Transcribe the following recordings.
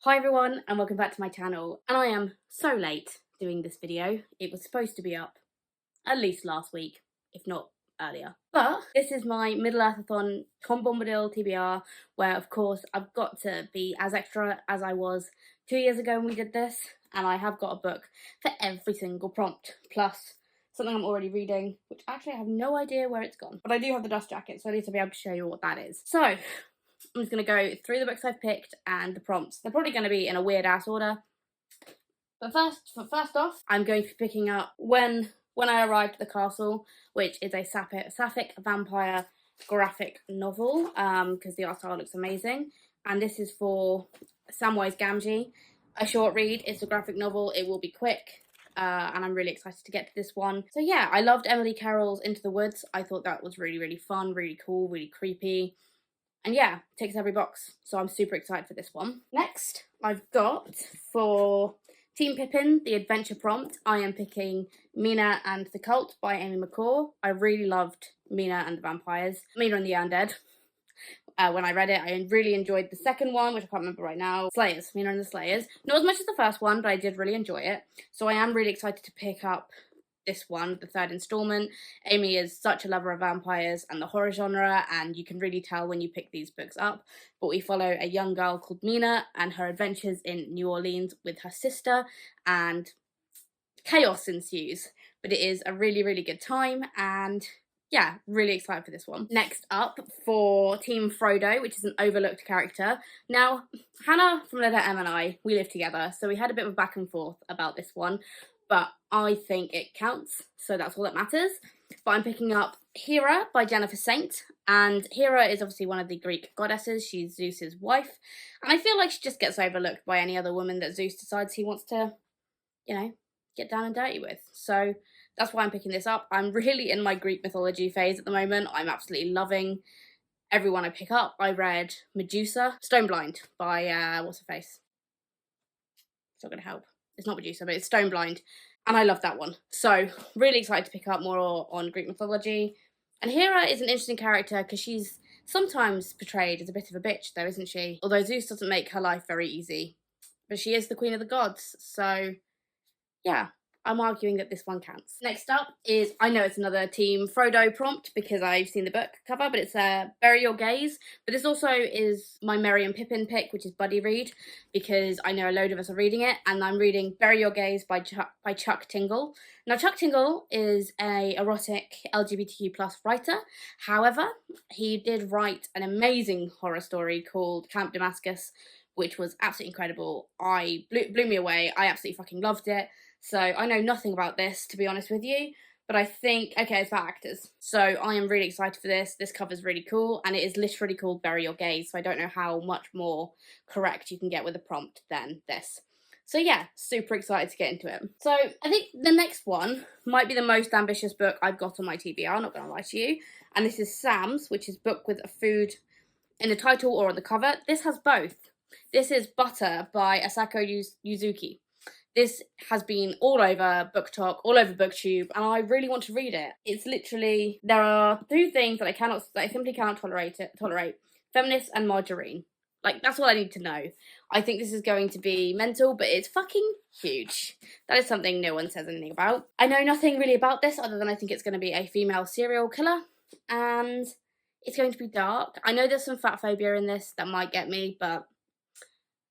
Hi everyone and welcome back to my channel, and I am so late doing this video. It was supposed to be up at least last week, if not earlier. But this is my Middleearthathon Bombadil TBR, where of course I've got to be as extra as I was 2 years ago when we did this, and I have got a book for every single prompt, plus something I'm already reading, which actually I have no idea where it's gone. But I do have the dust jacket, so I need to be able to show you what that is. So I'm just going to go through the books I've picked and the prompts. They're probably going to be in a weird ass order. But first off, I'm going to be picking up When I Arrived at the Castle, which is a sapphic vampire graphic novel, because the art style looks amazing. And this is for Samwise Gamgee, a short read. It's a graphic novel. It will be quick. And I'm really excited to get to this one. So yeah, I loved Emily Carroll's Into the Woods. I thought that was really, really fun, really cool, really creepy. And yeah, ticks every box, so I'm super excited for this one. Next, I've got for Team Pippin, the adventure prompt, I am picking Mina and the Cult by Amy McCall. I really loved Mina and the Vampires, Mina and the Undead. When I read it, I really enjoyed the second one, which I can't remember right now. Slayers, Mina and the Slayers. Not as much as the first one, but I did really enjoy it. So I am really excited to pick up this one, the third installment. Amy is such a lover of vampires and the horror genre, and you can really tell when you pick these books up. But we follow a young girl called Mina and her adventures in New Orleans with her sister, and chaos ensues. But it is a really, really good time, and yeah, really excited for this one. Next up, for Team Frodo, which is an overlooked character. Now, Hannah from letter M and I, we live together, so we had a bit of a back and forth about this one, but I think it counts, so that's all that matters. But I'm picking up Hera by Jennifer Saint, and Hera is obviously one of the Greek goddesses. She's Zeus's wife, and I feel like she just gets overlooked by any other woman that Zeus decides he wants to, get down and dirty with. So that's why I'm picking this up. I'm really in my Greek mythology phase at the moment. I'm absolutely loving everyone I pick up. I read Medusa, Stoneblind by, what's her face? It's not going to help. It's not Medusa, but it's Stoneblind. And I love that one. So really excited to pick up more on Greek mythology. And Hera is an interesting character because she's sometimes portrayed as a bit of a bitch though, isn't she? Although Zeus doesn't make her life very easy. But she is the queen of the gods, so yeah, I'm arguing that this one counts. Next up is, I know it's another Team Frodo prompt because I've seen the book cover, but it's Bury Your Gaze. But this also is my Merry and Pippin pick, which is buddy read, because I know a load of us are reading it, and I'm reading Bury Your Gaze by Chuck Tingle. Now, Chuck Tingle is a erotic LGBTQ+ writer. However, he did write an amazing horror story called Camp Damascus, which was absolutely incredible. Blew me away. I absolutely fucking loved it. So I know nothing about this, to be honest with you, but I think, okay, it's about actors. So I am really excited for this. This cover's really cool, and it is literally called Bury Your Gaze, so I don't know how much more correct you can get with a prompt than this. So yeah, super excited to get into it. So I think the next one might be the most ambitious book I've got on my TBR, not gonna lie to you, and this is Sam's, which is book with a food in the title or on the cover. This has both. This is Butter by Asako Yuzuki. This has been all over BookTok, all over BookTube, and I really want to read it. It's literally, there are two things that I simply cannot tolerate. Feminists and margarine. Like, that's all I need to know. I think this is going to be mental, but it's fucking huge. That is something no one says anything about. I know nothing really about this other than I think it's going to be a female serial killer, and it's going to be dark. I know there's some fat phobia in this that might get me, but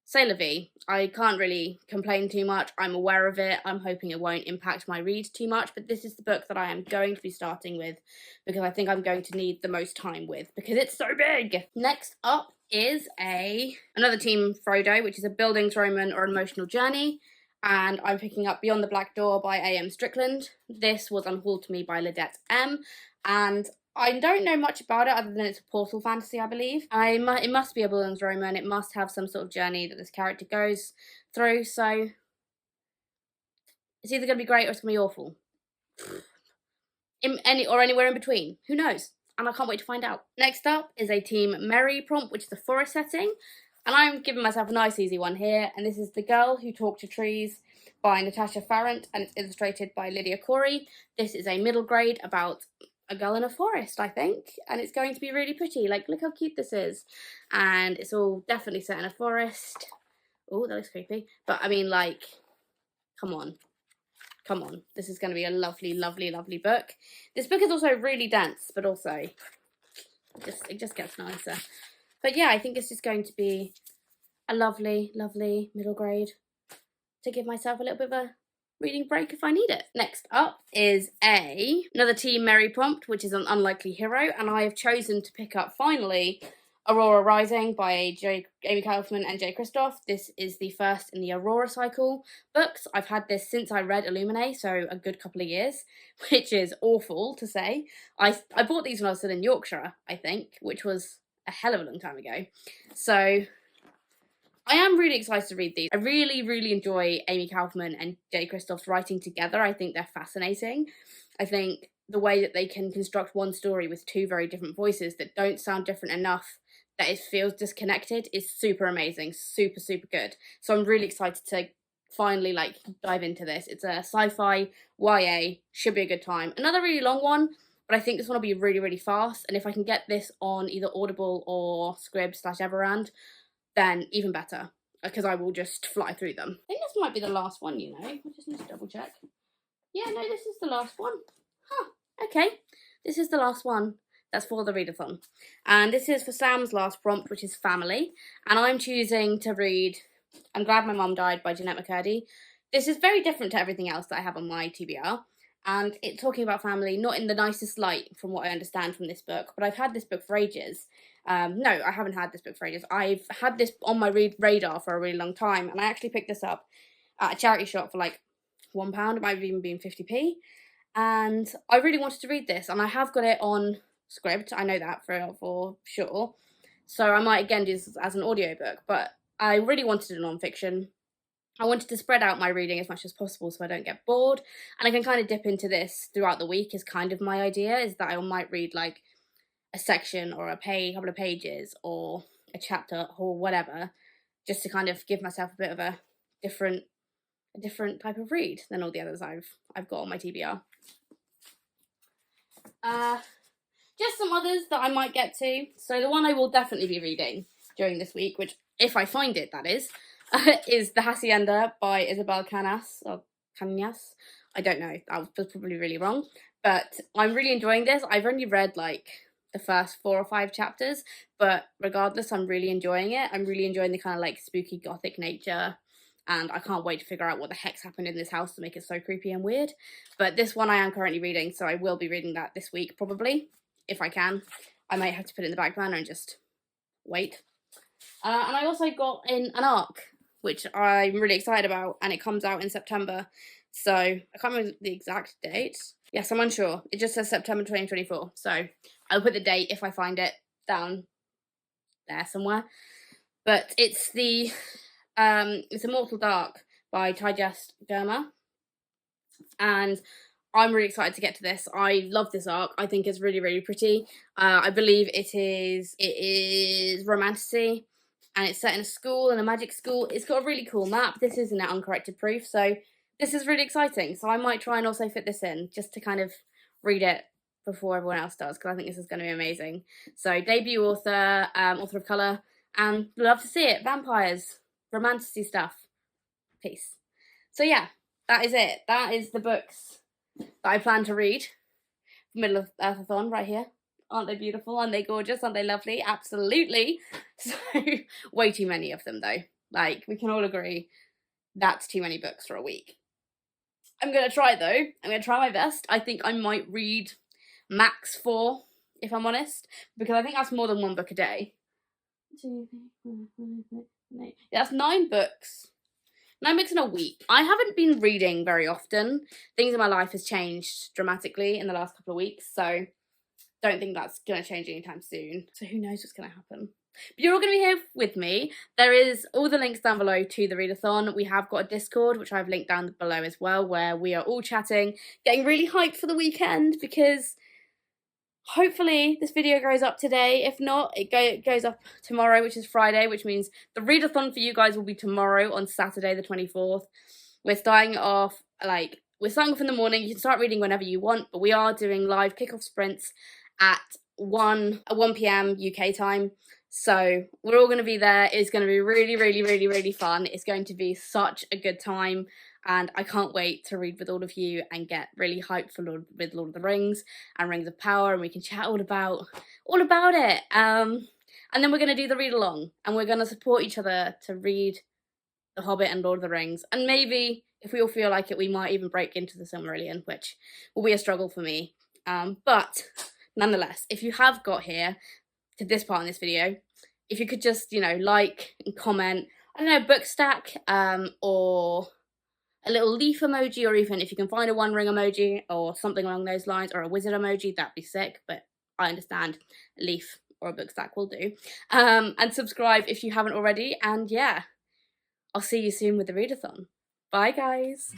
c'est la vie. I can't really complain too much. I'm aware of it. I'm hoping it won't impact my read too much, but this is the book that I am going to be starting with because I think I'm going to need the most time with because it's so big. Next up is another Team Frodo, which is a buildings roman or emotional journey, and I'm picking up Beyond the Black Door by A.M. Strickland. This was unhauled to me by Ladette M, and I don't know much about it other than it's a portal fantasy, I believe. It must be a buildings roman. It must have some sort of journey that this character goes through, so it's either going to be great or it's going to be awful. Or anywhere in between. Who knows? And I can't wait to find out. Next up is a Team Merry prompt, which is the forest setting. And I'm giving myself a nice easy one here. And this is The Girl Who Talked to Trees by Natasha Farrant, and it's illustrated by Lydia Corey. This is a middle grade about a girl in a forest, I think, and it's going to be really pretty. Like, look how cute this is. And it's all definitely set in a forest. Oh, that looks creepy. But I mean, like, come on. Come on. This is going to be a lovely, lovely, lovely book. This book is also really dense, but also it just gets nicer. But yeah, I think it's just going to be a lovely, lovely middle grade to give myself a little bit of a reading break if I need it. Next up is another Team Merry prompt, which is an unlikely hero, and I have chosen to pick up finally Aurora Rising by Amy Kaufman and Jay Kristoff. This is the first in the Aurora cycle books. I've had this since I read Illuminae, so a good couple of years, which is awful to say. I bought these when I was still in Yorkshire, I think, which was a hell of a long time ago. So I am really excited to read these. I really, really enjoy Amy Kaufman and Jay Kristoff's writing together. I think they're fascinating. I think the way that they can construct one story with two very different voices that don't sound different enough that it feels disconnected is super amazing, super, super good. So I'm really excited to finally dive into this. It's a sci-fi YA, should be a good time. Another really long one, but I think this one will be really, really fast. And if I can get this on either Audible or Scribd/Everand, then even better, because I will just fly through them. I think this might be the last one, you know. I just need to double check. Yeah, no, this is the last one. Huh, okay. This is the last one. That's for the readathon. And this is for Sam's last prompt, which is family. And I'm choosing to read I'm Glad My Mum Died by Jeanette McCurdy. This is very different to everything else that I have on my TBR. And it's talking about family, not in the nicest light from what I understand from this book, but I've had this book for ages. No, I haven't had this book for ages. I've had this on my radar for a really long time, and I actually picked this up at a charity shop for like £1. It might have even been 50p. And I really wanted to read this, and I have got it on Scribd. I know that for sure. So I might again do this as an audiobook, but I really wanted a non-fiction. I wanted to spread out my reading as much as possible so I don't get bored, and I can kind of dip into this throughout the week is kind of my idea, is that I might read like a section or a couple of pages or a chapter or whatever, just to kind of give myself a bit of a different type of read than all the others I've got on my TBR. Just some others that I might get to. So the one I will definitely be reading during this week, which if I find it, that is The Hacienda by Isabel Canas, or Canas. I don't know, that was probably really wrong. But I'm really enjoying this. I've only read like the first 4 or 5 chapters, but regardless, I'm really enjoying it. I'm really enjoying the kind of like spooky gothic nature, and I can't wait to figure out what the heck's happened in this house to make it so creepy and weird. But this one I am currently reading, so I will be reading that this week probably, if I can. I might have to put it in the back burner and just wait. And I also got in an ARC, which I'm really excited about, and it comes out in September. So I can't remember the exact date. Yes, I'm unsure. It just says September 2024. So I'll put the date, if I find it, down there somewhere. But it's it's Immortal Dark by Tigest Germa. And I'm really excited to get to this. I love this arc. I think it's really, really pretty. I believe it is romantasy, and it's set in a school, in a magic school. It's got a really cool map. This isn't an uncorrected proof, so this is really exciting. So I might try and also fit this in, just to kind of read it before everyone else does, because I think this is going to be amazing. So debut author, author of colour, and love to see it. Vampires, romantasy stuff. Peace. So yeah, that is it. That is the books that I plan to read. Middleearthathon right here. Aren't they beautiful? Aren't they gorgeous? Aren't they lovely? Absolutely. So, way too many of them though. Like, we can all agree that's too many books for a week. I'm going to try though. I'm going to try my best. I think I might read max 4, if I'm honest, because I think that's more than 1 book a day. 2, 3, 4, 5, 6, 8. That's 9 books. 9 books in a week. I haven't been reading very often. Things in my life has changed dramatically in the last couple of weeks, so don't think that's going to change anytime soon. So who knows what's going to happen. But you're all going to be here with me. There is all the links down below to the readathon. We have got a Discord, which I've linked down below as well, where we are all chatting, getting really hyped for the weekend, because hopefully this video goes up today. If not, it goes up tomorrow, which is Friday, which means the readathon for you guys will be tomorrow on Saturday the 24th. We're starting off in the morning. You can start reading whenever you want, but we are doing live kickoff sprints at 1 p.m. UK time. So we're all going to be there. It's going to be really, really, really, really fun. It's going to be such a good time, and I can't wait to read with all of you and get really hyped for with Lord of the Rings and Rings of Power, and we can chat all about it. And then we're going to do the read along, and we're going to support each other to read The Hobbit and Lord of the Rings, and maybe if we all feel like it, we might even break into the Silmarillion, which will be a struggle for me. But nonetheless, if you have got here to this part in this video, if you could just, you know, like and comment, I don't know, book stack, or a little leaf emoji, or even if you can find a One Ring emoji or something along those lines, or a wizard emoji, that'd be sick, but I understand a leaf or a book stack will do. And subscribe if you haven't already, and yeah, I'll see you soon with the readathon. Bye guys!